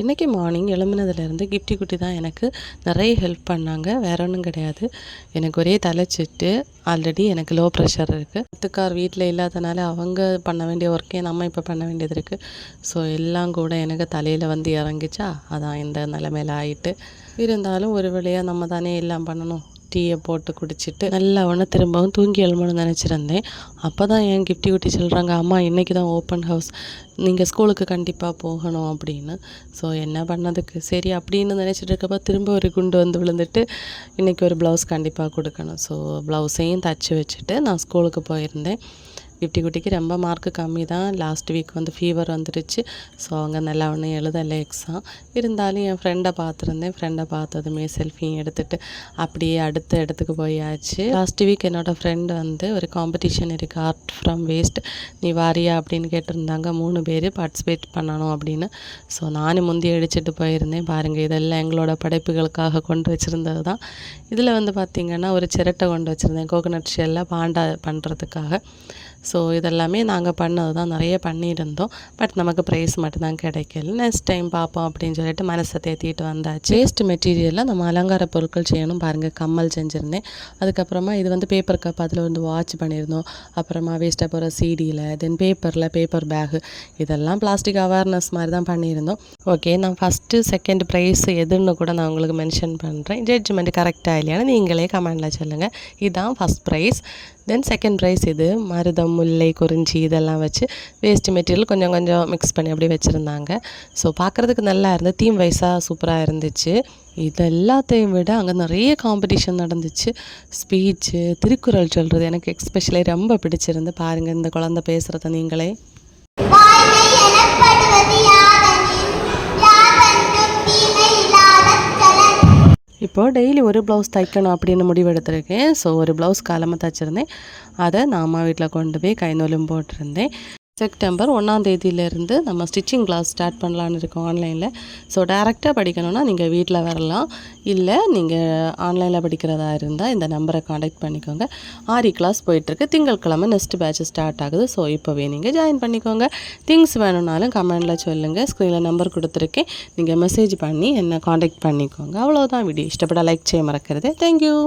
இன்றைக்கி morning எழும்பினதுலேருந்து GIFT குட்டி தான் எனக்கு நிறைய ஹெல்ப் பண்ணாங்க. வேற ஒன்றும் கிடையாது. எனக்கு ஒரே தலைச்சிட்டு ஆல்ரெடி எனக்கு லோ ப்ரெஷர் இருக்குது. அத்துக்கார் வீட்டில் இல்லாதனால அவங்க பண்ண வேண்டிய ஒர்க்கே நம்ம இப்போ பண்ண வேண்டியது இருக்குது. ஸோ எல்லாம் கூட எனக்கு தலையில் வந்து இறங்கிச்சா, அதான் இந்த நிலமையில ஆகிட்டு. இருந்தாலும் ஒரு வழியாக நம்ம தானே எல்லாம் பண்ணணும். டீயை போட்டு குடிச்சிட்டு நல்லா ஒன்று திரும்பவும் தூங்கி எழுமணும்னு நினச்சிருந்தேன். அப்போ தான் என் கிஃப்டி குட்டி சொல்கிறாங்க, அம்மா இன்றைக்கி தான் ஓப்பன் ஹவுஸ், நீங்கள் ஸ்கூலுக்கு கண்டிப்பாக போகணும் அப்படின்னு. ஸோ என்ன பண்ணதுக்கு சரி அப்படின்னு நினச்சிட்டு இருக்கப்போ திரும்ப ஒரு குண்டு வந்து விழுந்துட்டு இன்றைக்கி ஒரு ப்ளவுஸ் கண்டிப்பாக கொடுக்கணும். ஸோ ப்ளவுஸையும் தச்சு வச்சுட்டு நான் ஸ்கூலுக்கு போயிருந்தேன். கிஃப்டி குட்டிக்கு ரொம்ப மார்க்கு கம்மி தான். லாஸ்ட் வீக் வந்து ஃபீவர் வந்துடுச்சு. ஸோ அவங்க நல்லா ஒன்றும் எழுதலை எக்ஸாம். இருந்தாலும் என் ஃப்ரெண்டை பார்த்துருந்தேன். ஃப்ரெண்டை பார்த்ததுமே செல்ஃபியும் எடுத்துகிட்டு அப்படியே அடுத்த இடத்துக்கு போயாச்சு. லாஸ்ட் வீக் என்னோடய ஃப்ரெண்டு வந்து ஒரு காம்படிஷன் இருக்குது, ஆர்ட் ஃப்ரம் வேஸ்ட், நீ வாரியா அப்படின்னு கேட்டிருந்தாங்க. 3 பேர் பார்ட்டிசிபேட் பண்ணணும் அப்படின்னு. ஸோ நானும் முந்தி அடிச்சுட்டு போயிருந்தேன். பாருங்கள், இதெல்லாம் எங்களோட படைப்புகளுக்காக கொண்டு வச்சுருந்தது தான். இதில் வந்து பார்த்திங்கன்னா ஒரு சிரட்டை கொண்டு வச்சுருந்தேன், கோகோனட் ஷெல்லில் பாண்டா பண்ணுறதுக்காக. ஸோ இதெல்லாமே நாங்கள் பண்ணது தான், நிறைய பண்ணியிருந்தோம். பட் நமக்கு ப்ரைஸ் மட்டும்தான் கிடைக்கல. நெக்ஸ்ட் டைம் பார்ப்போம் அப்படின்னு சொல்லிட்டு மனசை தேத்திட்டு வந்தாச்சு. வேஸ்ட் மெட்டீரியலில் நம்ம அலங்கார பொருட்கள் செய்யணும். பாருங்கள், கம்மல் செஞ்சுருந்தேன். அதுக்கப்புறமா இது வந்து பேப்பர் கப், அதில் வந்து வாட்ச் பண்ணியிருந்தோம். அப்புறமா வேஸ்ட்டாக போகிற சீடியில், தென் பேப்பரில் பேப்பர் பேகு, இதெல்லாம் பிளாஸ்டிக் அவேர்னஸ் மாதிரி தான் பண்ணியிருந்தோம். ஓகே, நான் ஃபஸ்ட்டு செகண்ட் ப்ரைஸ் எதுன்னு கூட நான் உங்களுக்கு மென்ஷன் பண்ணுறேன். ஜட்ஜ்மெண்ட் கரெக்டாக இல்லையான்னு நீங்களே கமெண்டில் சொல்லுங்கள். இதுதான் first prize. Then second prize இது மருதம், முல்லை, குறிஞ்சி இதெல்லாம் வச்சு வேஸ்ட் மெட்டீரியல் கொஞ்சம் கொஞ்சம் மிக்ஸ் பண்ணி அப்படியே வச்சுருந்தாங்க. ஸோ பார்க்குறதுக்கு நல்லா இருந்தது. தீம் வைஸாக சூப்பராக இருந்துச்சு. இது எல்லாத்தையும் விட அங்கே நிறைய காம்படிஷன் நடந்துச்சு. ஸ்பீச்சு, திருக்குறள் சொல்கிறது எனக்கு எக்ஸ்பெஷலி ரொம்ப பிடிச்சிருந்து. பாருங்கள், இந்த குழந்தை பேசுகிறத நீங்களே. இப்போது டெய்லி ஒரு ப்ளவுஸ் தைக்கணும் அப்படின்னு முடிவெடுத்திருக்கேன். ஸோ ஒரு ப்ளவுஸ் காலமாக தைச்சிருந்தேன். அதை நான் அம்மா வீட்டில் கொண்டு போய் கை நூலும் போட்டிருந்தேன். செப்டம்பர் 1ஆம் தேதியிலேருந்து நம்ம ஸ்டிச்சிங் கிளாஸ் ஸ்டார்ட் பண்ணலான்னு இருக்கோம் ஆன்லைனில். ஸோ டைரெக்டாக படிக்கணும்னா நீங்கள் வீட்டில் வரலாம். இல்லை நீங்கள் ஆன்லைனில் படிக்கிறதா இருந்தால் இந்த நம்பரை காண்டாக்ட் பண்ணிக்கோங்க. ஆரி கிளாஸ் போயிட்டுருக்கு. திங்கட்கிழமை நெக்ஸ்ட் பேட்ச் ஸ்டார்ட் ஆகுது. ஸோ இப்போவே நீங்கள் ஜாயின் பண்ணிக்கோங்க. திங்ஸ் வேணும்னாலும் கமெண்டில் சொல்லுங்கள். ஸ்க்ரீனில் நம்பர் கொடுத்துருக்கேன். நீங்கள் மெசேஜ் பண்ணி என்னை காண்டாக்ட் பண்ணிக்கோங்க. அவ்வளோதான் வீடியோ. இஷ்டப்பட லைக் செய்ய மறக்கிறது. தேங்க்யூ.